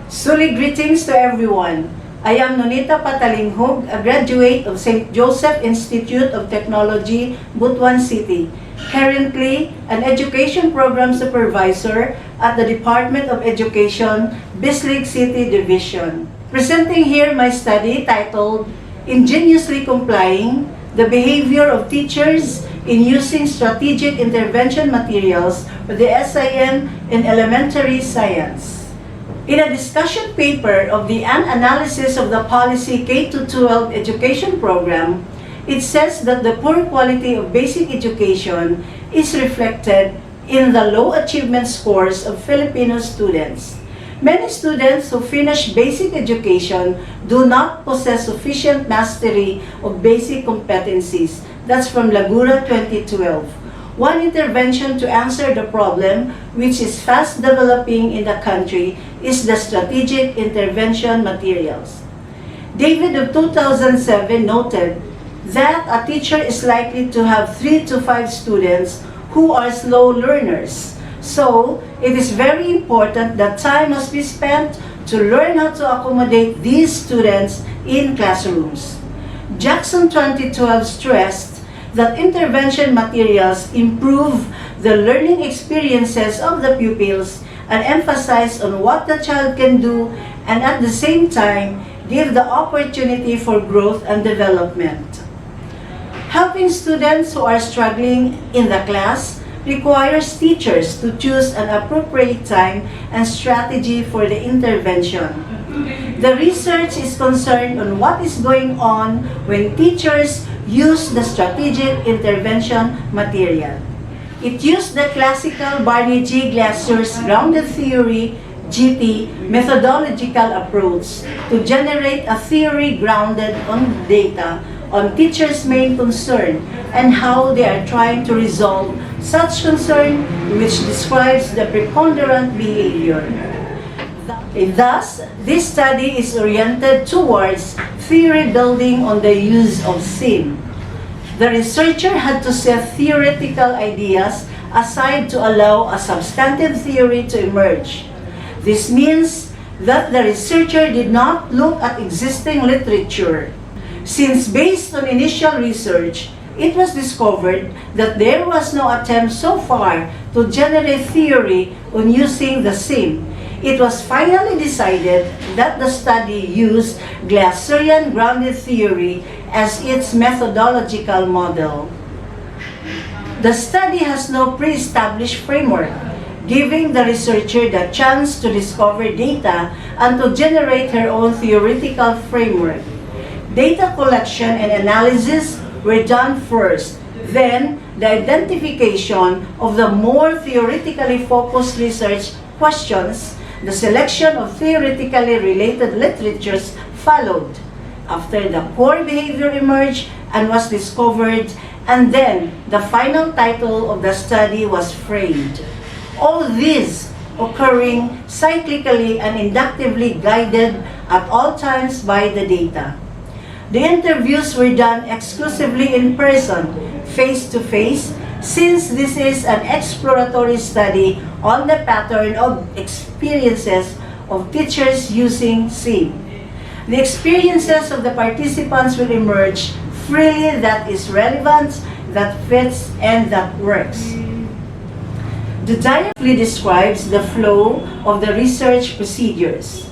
Suli greetings to everyone. I am Nonita Patalinghug, a graduate of St. Joseph Institute of Technology, Butuan City. Currently, an education program supervisor at the Department of Education, Bislig City Division. Presenting here my study titled Ingeniously Complying, the Behavior of Teachers in Using Strategic Intervention Materials for the SIM in Elementary Science. In a discussion paper of the Analysis of the Policy K-12 Education Program, it says that the poor quality of basic education is reflected in the low achievement scores of Filipino students. Many students who finish basic education do not possess sufficient mastery of basic competencies. That's from Laguna 2012. One intervention to answer the problem, which is fast developing in the country, is the strategic intervention materials. David of 2007 noted that a teacher is likely to have 3 to 5 students who are slow learners. So, it is very important that time must be spent to learn how to accommodate these students in classrooms. Jackson 2012 stressed that intervention materials improve the learning experiences of the pupils and emphasize on what the child can do and at the same time give the opportunity for growth and development. Helping students who are struggling in the class requires teachers to choose an appropriate time and strategy for the intervention. The research is concerned on what is going on when teachers use the strategic intervention material. It used the classical Barney G. Glasser's grounded theory GT methodological approach to generate a theory grounded on data on teachers' main concern and how they are trying to resolve such concern, which describes the preponderant behavior. Thus, this study is oriented towards theory building on the use of SIM. The researcher had to set theoretical ideas aside to allow a substantive theory to emerge. This means that the researcher did not look at existing literature. Since based on initial research, it was discovered that there was no attempt so far to generate theory on using the SIM. It was finally decided that the study used Glasserian grounded theory as its methodological model. The study has no pre-established framework, giving the researcher the chance to discover data and to generate her own theoretical framework. Data collection and analysis were done first, then the identification of the more theoretically focused research questions, the selection of theoretically related literatures followed. After the core behavior emerged and was discovered, and then the final title of the study was framed. All this occurring cyclically and inductively guided at all times by the data. The interviews were done exclusively in person, face-to-face, since this is an exploratory study on the pattern of experiences of teachers using SIM. The experiences of the participants will emerge freely that is relevant, that fits, and that works. The diagram describes the flow of the research procedures.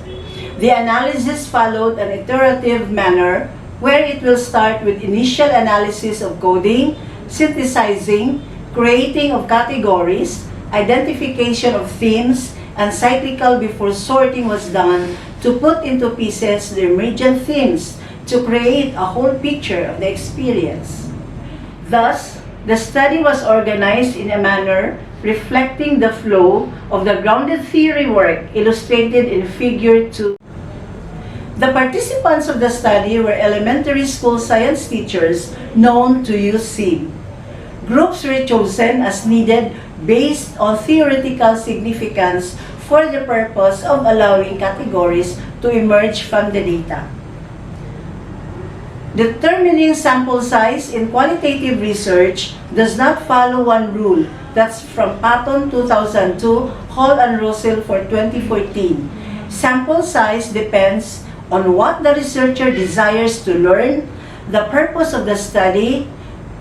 The analysis followed an iterative manner where it will start with initial analysis of coding, synthesizing, creating of categories, identification of themes, and cyclical before sorting was done to put into pieces the emergent themes to create a whole picture of the experience. Thus, the study was organized in a manner reflecting the flow of the grounded theory work illustrated in Figure 2. The participants of the study were elementary school science teachers known to use SIM. Groups were chosen as needed based on theoretical significance for the purpose of allowing categories to emerge from the data. Determining sample size in qualitative research does not follow one rule. That's from Patton 2002, Hall and Russell for 2014. Sample size depends on what the researcher desires to learn, the purpose of the study,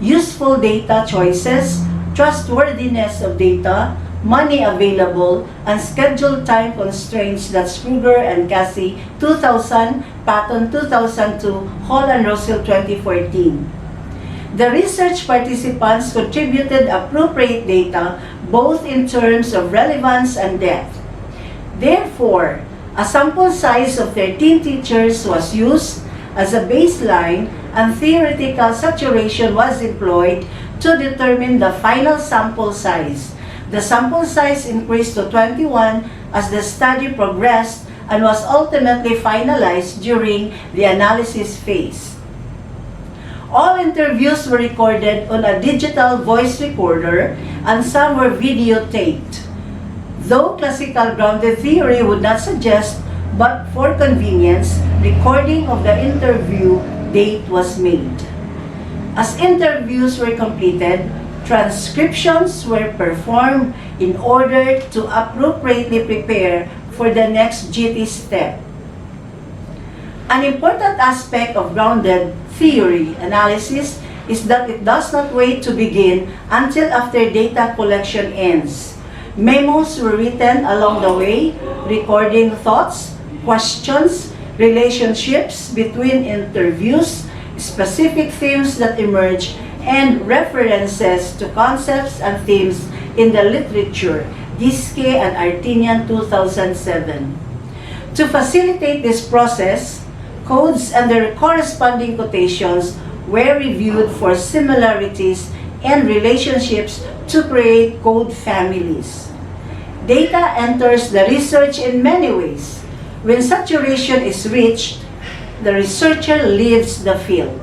useful data choices, trustworthiness of data, money available, and schedule time constraints. That's Kruger and Cassie 2000, Patton 2002, Hall and Russell 2014. The research participants contributed appropriate data both in terms of relevance and depth. Therefore, a sample size of 13 teachers was used as a baseline and theoretical saturation was employed to determine the final sample size. The sample size increased to 21 as the study progressed and was ultimately finalized during the analysis phase. All interviews were recorded on a digital voice recorder and some were videotaped. Though classical grounded theory would not suggest, but for convenience, recording of the interview date was made. As interviews were completed, transcriptions were performed in order to appropriately prepare for the next GT step. An important aspect of grounded theory analysis is that it does not wait to begin until after data collection ends. Memos were written along the way, recording thoughts, questions, relationships between interviews, specific themes that emerge, and references to concepts and themes in the literature, Giske and Artinian 2007. To facilitate this process, codes and their corresponding quotations were reviewed for similarities and relationships to create code families. Data enters the research in many ways. When saturation is reached, the researcher leaves the field.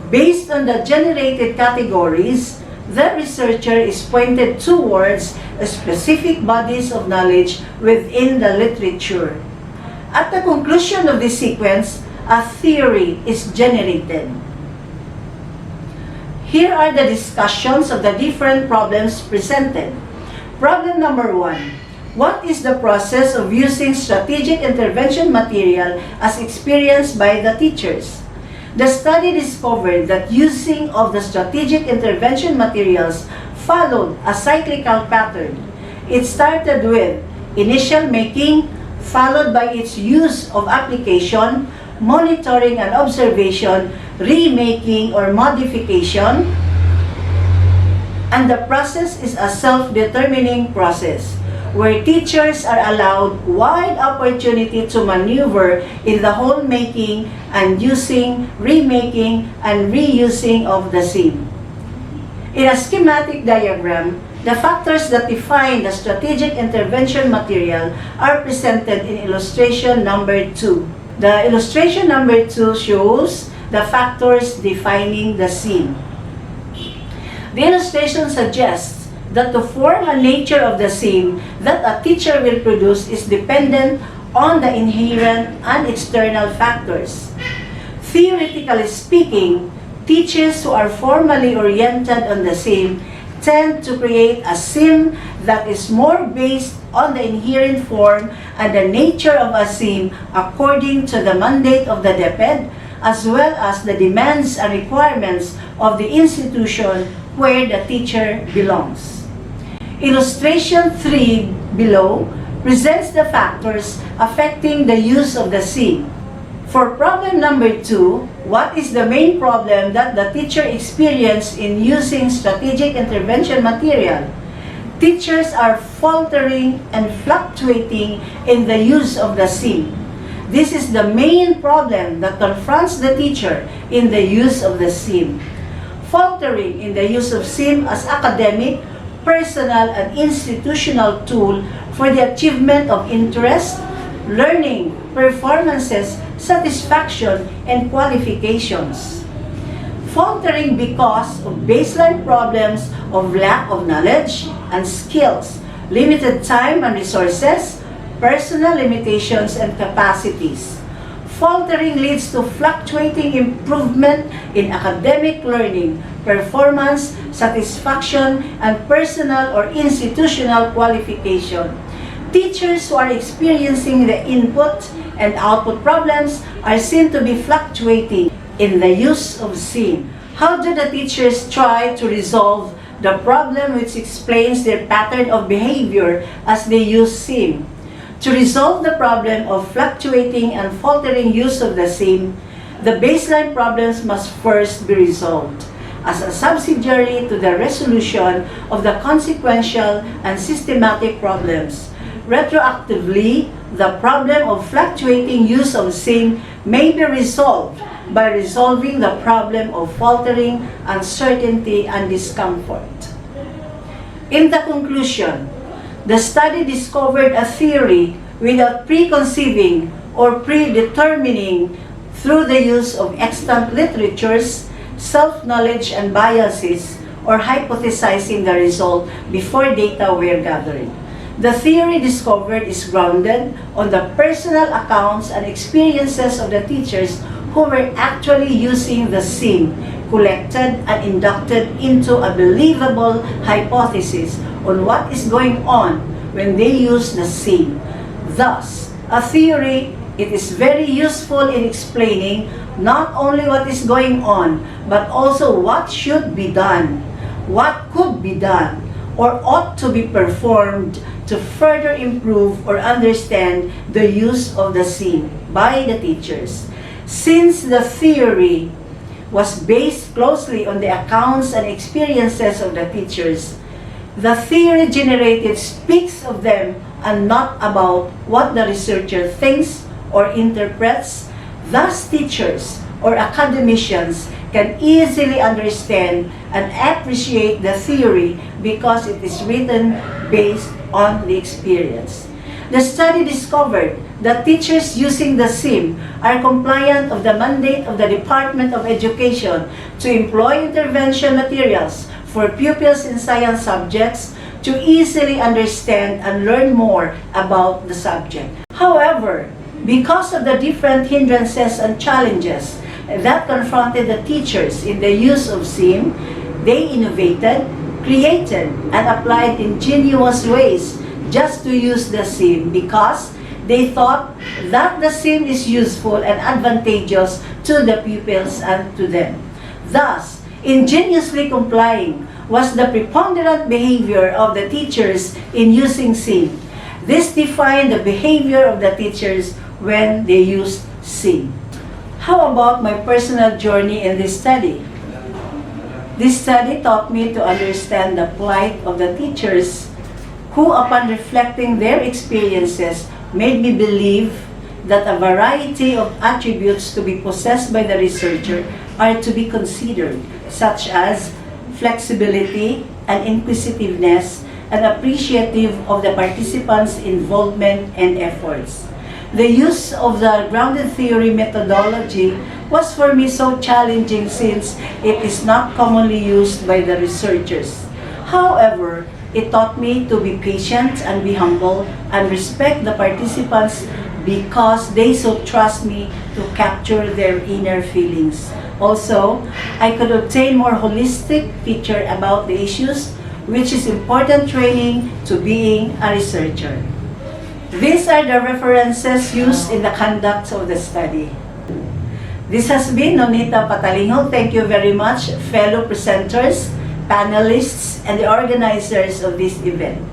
Based on the generated categories, the researcher is pointed towards specific bodies of knowledge within the literature. At the conclusion of this sequence, a theory is generated. Here are the discussions of the different problems presented. Problem number 1. What is the process of using strategic intervention material as experienced by the teachers? The study discovered that using of the strategic intervention materials followed a cyclical pattern. It started with initial making, followed by its use of application, monitoring and observation, remaking or modification, and the process is a self-determining process, where teachers are allowed wide opportunity to maneuver in the whole making and using, remaking, and reusing of the same. In a schematic diagram, the factors that define the strategic intervention material are presented in illustration number 2. The illustration number 2 shows the factors defining the scene. The illustration suggests that the form and nature of the scene that a teacher will produce is dependent on the inherent and external factors. Theoretically speaking, teachers who are formally oriented on the scene tend to create a scene that is more based on the inherent form and the nature of a scene according to the mandate of the DepEd, as well as the demands and requirements of the institution where the teacher belongs. Illustration 3 below presents the factors affecting the use of the scene. For problem number 2, what is the main problem that the teacher experienced in using strategic intervention material? Teachers are faltering and fluctuating in the use of the scene. This is the main problem that confronts the teacher in the use of the SIM. Faltering in the use of SIM as academic, personal, and institutional tool for the achievement of interest, learning, performances, satisfaction, and qualifications. Faltering because of baseline problems of lack of knowledge and skills, limited time and resources, personal limitations and capacities. Faltering leads to fluctuating improvement in academic learning, performance, satisfaction, and personal or institutional qualification. Teachers who are experiencing the input and output problems are seen to be fluctuating in the use of SIM. How do the teachers try to resolve the problem which explains their pattern of behavior as they use SIM? To resolve the problem of fluctuating and faltering use of the SIM, the baseline problems must first be resolved as a subsidiary to the resolution of the consequential and systematic problems. Retroactively, the problem of fluctuating use of SIM may be resolved by resolving the problem of faltering, uncertainty, and discomfort. In the conclusion, the study discovered a theory without preconceiving or predetermining through the use of extant literatures, self-knowledge, and biases, or hypothesizing the result before data were gathering. The theory discovered is grounded on the personal accounts and experiences of the teachers who were actually using the SIM, collected and inducted into a believable hypothesis on what is going on when they use the SIM. Thus, a theory, it is very useful in explaining not only what is going on, but also what should be done, what could be done, or ought to be performed to further improve or understand the use of the SIM by the teachers. Since the theory was based closely on the accounts and experiences of the teachers, the theory generated speaks of them and not about what the researcher thinks or interprets. Thus, teachers or academicians can easily understand and appreciate the theory because it is written based on the experience. The study discovered that teachers using the SIM are compliant of the mandate of the Department of Education to employ intervention materials for pupils in science subjects to easily understand and learn more about the subject. However, because of the different hindrances and challenges that confronted the teachers in the use of SIM, they innovated, created, and applied ingenious ways just to use the SIM because they thought that the SIM is useful and advantageous to the pupils and to them. Thus, ingeniously complying was the preponderant behavior of the teachers in using SIM. This defined the behavior of the teachers when they used SIM. How about my personal journey in this study? This study taught me to understand the plight of the teachers who, upon reflecting their experiences, made me believe that a variety of attributes to be possessed by the researcher are to be considered, such as flexibility and inquisitiveness, and appreciative of the participants' involvement and efforts. The use of the grounded theory methodology was for me so challenging since it is not commonly used by the researchers. However, it taught me to be patient and be humble and respect the participants because they so trust me to capture their inner feelings. Also, I could obtain more holistic picture about the issues, which is important training to being a researcher. These are the references used in the conduct of the study. This has been Nonita Patalinghug. Thank you very much, fellow presenters, panelists, and the organizers of this event.